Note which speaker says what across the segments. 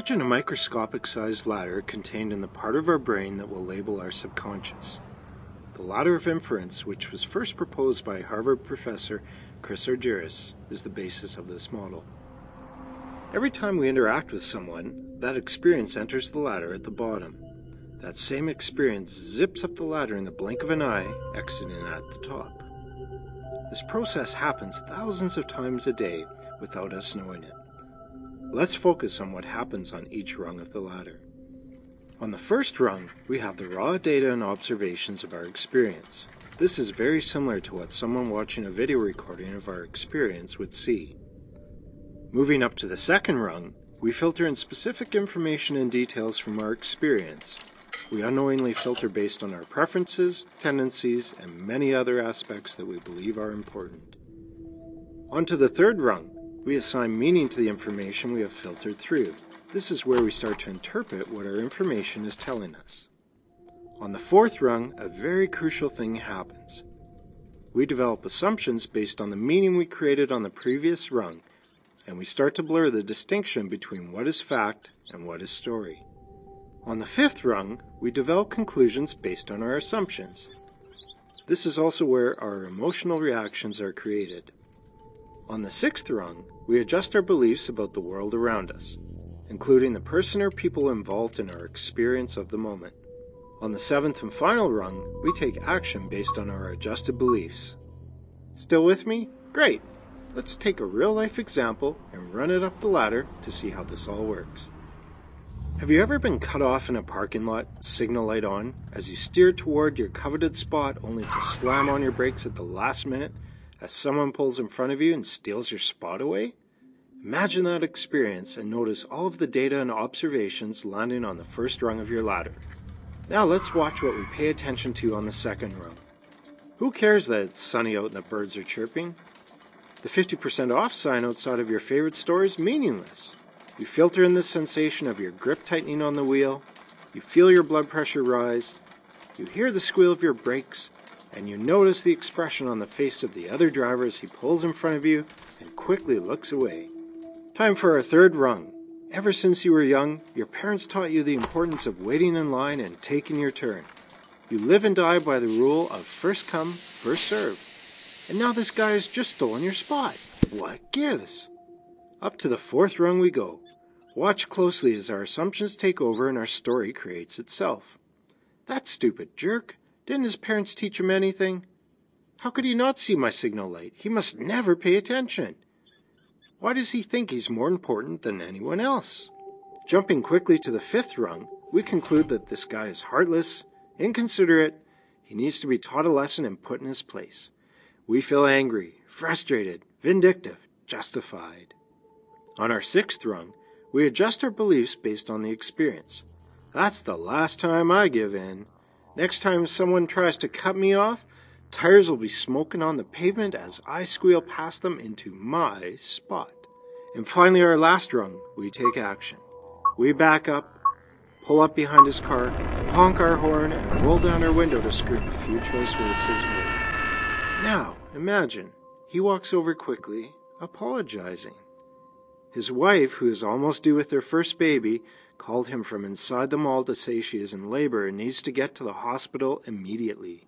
Speaker 1: Imagine a microscopic-sized ladder contained in the part of our brain that will label our subconscious. The ladder of inference, which was first proposed by Harvard professor Chris Argyris, is the basis of this model. Every time we interact with someone, that experience enters the ladder at the bottom. That same experience zips up the ladder in the blink of an eye, exiting at the top. This process happens thousands of times a day without us knowing it. Let's focus on what happens on each rung of the ladder. On the first rung, we have the raw data and observations of our experience. This is very similar to what someone watching a video recording of our experience would see. Moving up to the second rung, we filter in specific information and details from our experience. We unknowingly filter based on our preferences, tendencies, and many other aspects that we believe are important. Onto the third rung, we assign meaning to the information we have filtered through. This is where we start to interpret what our information is telling us. On the fourth rung, a very crucial thing happens. We develop assumptions based on the meaning we created on the previous rung, and we start to blur the distinction between what is fact and what is story. On the fifth rung, we develop conclusions based on our assumptions. This is also where our emotional reactions are created. On the sixth rung, we adjust our beliefs about the world around us, including the person or people involved in our experience of the moment. On the seventh and final rung, we take action based on our adjusted beliefs. Still with me? Great! Let's take a real-life example and run it up the ladder to see how this all works. Have you ever been cut off in a parking lot, signal light on, as you steer toward your coveted spot only to slam on your brakes at the last minute as someone pulls in front of you and steals your spot away? Imagine that experience and notice all of the data and observations landing on the first rung of your ladder. Now let's watch what we pay attention to on the second rung. Who cares that it's sunny out and the birds are chirping? The 50% off sign outside of your favorite store is meaningless. You filter in the sensation of your grip tightening on the wheel, you feel your blood pressure rise, you hear the squeal of your brakes, and you notice the expression on the face of the other driver as he pulls in front of you and quickly looks away. Time for our third rung. Ever since you were young, your parents taught you the importance of waiting in line and taking your turn. You live and die by the rule of first come, first served. And now this guy has just stolen your spot. What gives? Up to the fourth rung we go. Watch closely as our assumptions take over and our story creates itself. That stupid jerk. Didn't his parents teach him anything? How could he not see my signal light? He must never pay attention. Why does he think he's more important than anyone else? Jumping quickly to the fifth rung, we conclude that this guy is heartless, inconsiderate, he needs to be taught a lesson and put in his place. We feel angry, frustrated, vindictive, justified. On our sixth rung, we adjust our beliefs based on the experience. That's the last time I give in. Next time someone tries to cut me off, tires will be smoking on the pavement as I squeal past them into my spot. And finally, our last rung, we take action. We back up, pull up behind his car, honk our horn, and roll down our window to scream a few choice words his way. Now, imagine, he walks over quickly, apologizing. His wife, who is almost due with their first baby, called him from inside the mall to say she is in labor and needs to get to the hospital immediately.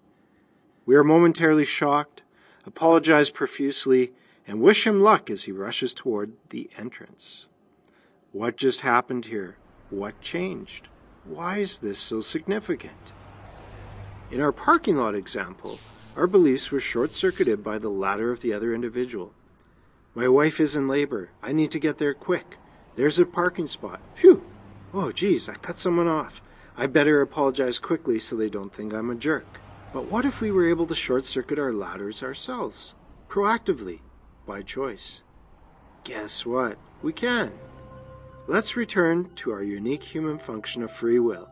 Speaker 1: We are momentarily shocked, apologize profusely, and wish him luck as he rushes toward the entrance. What just happened here? What changed? Why is this so significant? In our parking lot example, our beliefs were short-circuited by the ladder of the other individual. My wife is in labor. I need to get there quick. There's a parking spot. Phew! Oh, geez, I cut someone off. I better apologize quickly so they don't think I'm a jerk. But what if we were able to short-circuit our ladders ourselves? Proactively, by choice. Guess what? We can. Let's return to our unique human function of free will.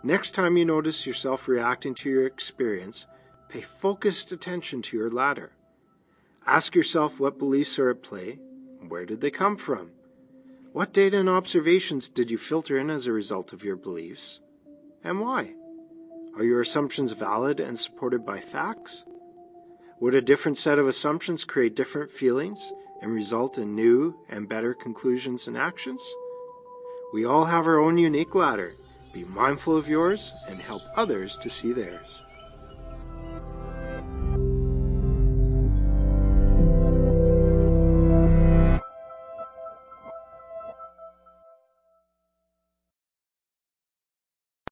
Speaker 1: Next time you notice yourself reacting to your experience, pay focused attention to your ladder. Ask yourself what beliefs are at play, and where did they come from? What data and observations did you filter in as a result of your beliefs, and why? Are your assumptions valid and supported by facts? Would a different set of assumptions create different feelings and result in new and better conclusions and actions? We all have our own unique ladder. Be mindful of yours and help others to see theirs.